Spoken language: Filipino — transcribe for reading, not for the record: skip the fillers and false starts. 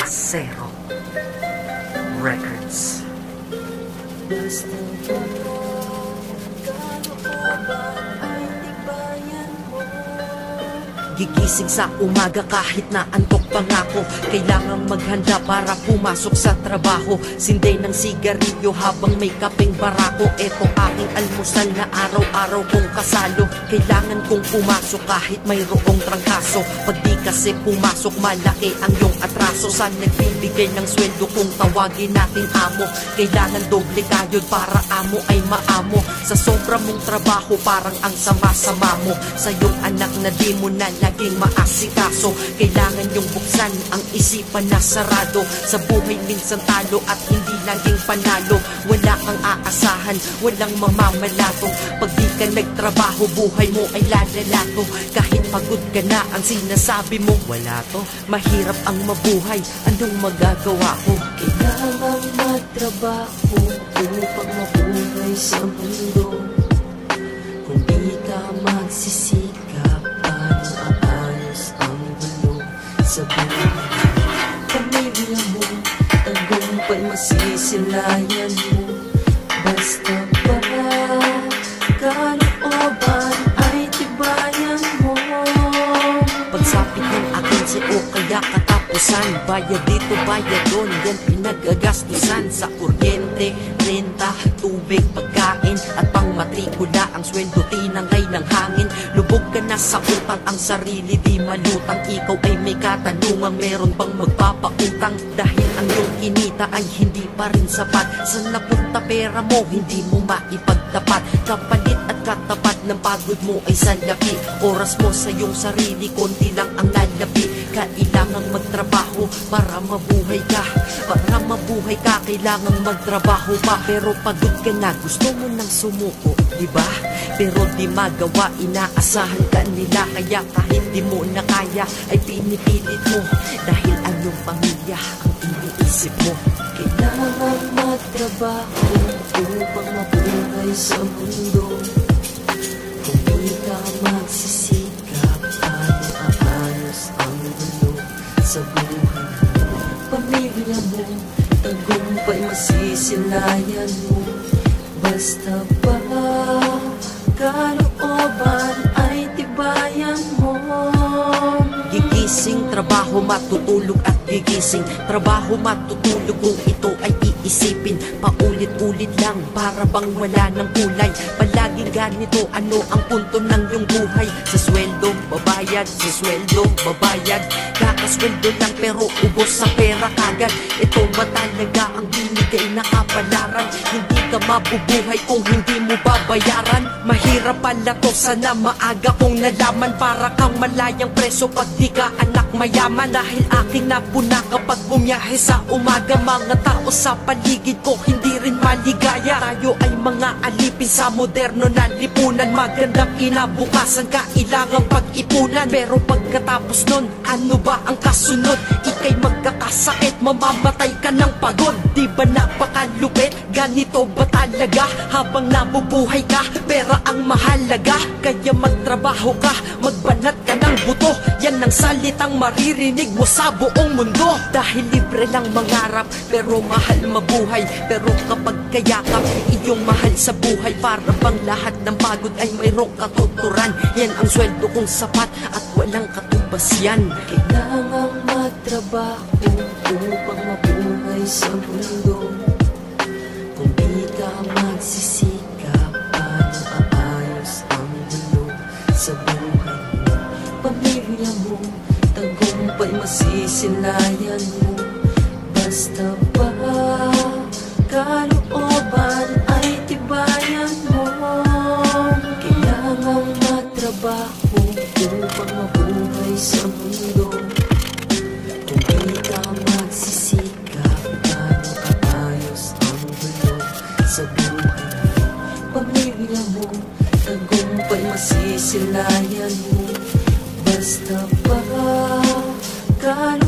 Zero Records. Gigising sa umaga kahit na antok pa nga ako. Kailangang maghanda para pumasok sa trabaho. Sinday ng sigarilyo habang may kapeng barako. Eto aking almusal na araw-araw kong kasalo. Kailangan kong pumasok kahit mayroong trangkaso. Pag di kasi pumasok malaki ang iyong atraso. Sa nagbibigay ng sweldo kung tawagin natin amo. Kailangan doble kayod para amo ay maamo. Sa sobra mong trabaho parang ang sama-sama mo. Sa iyong anak na di mo na laging maasikaso. Kailangan yung buksan ang isipan na sarado. Sa buhay minsan talo at hindi laging panalo. Wala kang aasahan, walang mamamalato. Pag di ka nagtrabaho, buhay mo ay lalalato. Kahit pagod ka na, ang sinasabi mo wala to. Mahirap ang mabuhay, anong magagawa ko? Kailangan magtrabaho upang mabuhay sa mundo. Kung di ka magsisikap, aayos ang gulo sa buhay. Pamilya mo, tagumpay masisilayan mo. Basta ba kalooban ay tibayan mo. Pagsapit ng akin si o kaya katapusan. Bayad dito, bayad doon, yan pinagagastusan. Sa kuryente, renta, tubig, pagkain at pang matrikula. Ang sweldo tinangay ng hangin. Lubog ka na sa utang, ang sarili di malutang. Ikaw ay may katanungan, meron bang magpapautang? Dahil ang iyong kinita ay hindi pa rin sapat. Saan napunta pera mo, hindi mo maipagtapat. Kapalit at katapat ng pagod mo ay salapi. Oras mo sa iyong sarili, konti lang ang lalapi. Kailangang magtrabaho para mabuhay ka. Para mabuhay ka, kailangang magtrabaho pa. Pero pagod ka na, gusto mo nang sumuko, diba? Pero di magawa, inaasahan ka nila. Kaya kahit di mo na kaya, ay pinipilit mo. Dahil anong pamilya ang iniisip mo. Kailangan magtrabaho upang mabuhay sa mundo. Kung di ka magsisikap, aayos ang gulo sa buhay. Pamilya mo, tagumpay masisilayan mo. Basta ba kalooban ay tibayan mo. Gigising, trabaho, matutulog at gigising. Trabaho, matutulog kung ito ay iisipin. Paulit-ulit lang para bang wala ng kulay. Palaging ganito, ano ang punto ng iyong buhay? Sa sweldo, babayad, sa sweldo, babayad. Kakasweldo lang pero ubos sa pera kagad. Ito ba talaga ang binigay na kapalaran? Hindi ka mabubuhay kung hindi mo babayaran. Mahirap pala to, sana maaga kong nalaman. Para kang malayang preso pag di ka anak mayaman. Dahil aking napuna kapag bumiyahe sa umaga. Mga tao sa paligid ko hindi rin maligaya. Tayo ay mga alipin sa moderno na lipunan. Magandang kinabukasan, kailangang pag-ipunan. Pero pagkatapos nun, ano ba ang kasunod? Ika'y magkakasakit, mamamatay ka ng pagod. Di ba napakalupit? Ganito ba talaga? Habang nabubuhay ka, pera ang mahalaga. Kaya magtrabaho ka, magbanat ka ng buto. Yan ang salitang maririnig mo sa buong mundo. Dahil libre lang mangarap, pero mahal mabuhay. Pero kapag kayakap, iyong mahal sa buhay. Para bang lahat ng pagod ay mayroong katuturan. Yan ang sweldo kong sapat at walang katubas yan. Kailangang magtrabaho upang mabuhay sa mundo. Kung di ka magsisikap, paano aayos ang gulo sa buhay? Pamilya mo, tagumpay masisilayan mo. Basta ba kalooban ay tibayan mo. Kailangang magtrabaho upang mabuhay sa mundo. Kung di ka magsisikap, paano aayos ang gulo sa buhay? Pamilya mo, tagumpay masisilayan mo. Basta ba kalooban